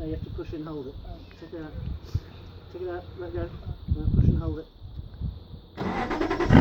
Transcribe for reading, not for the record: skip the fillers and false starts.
you have to push and hold it. Check it out. Check it out. Let go. Push and hold it.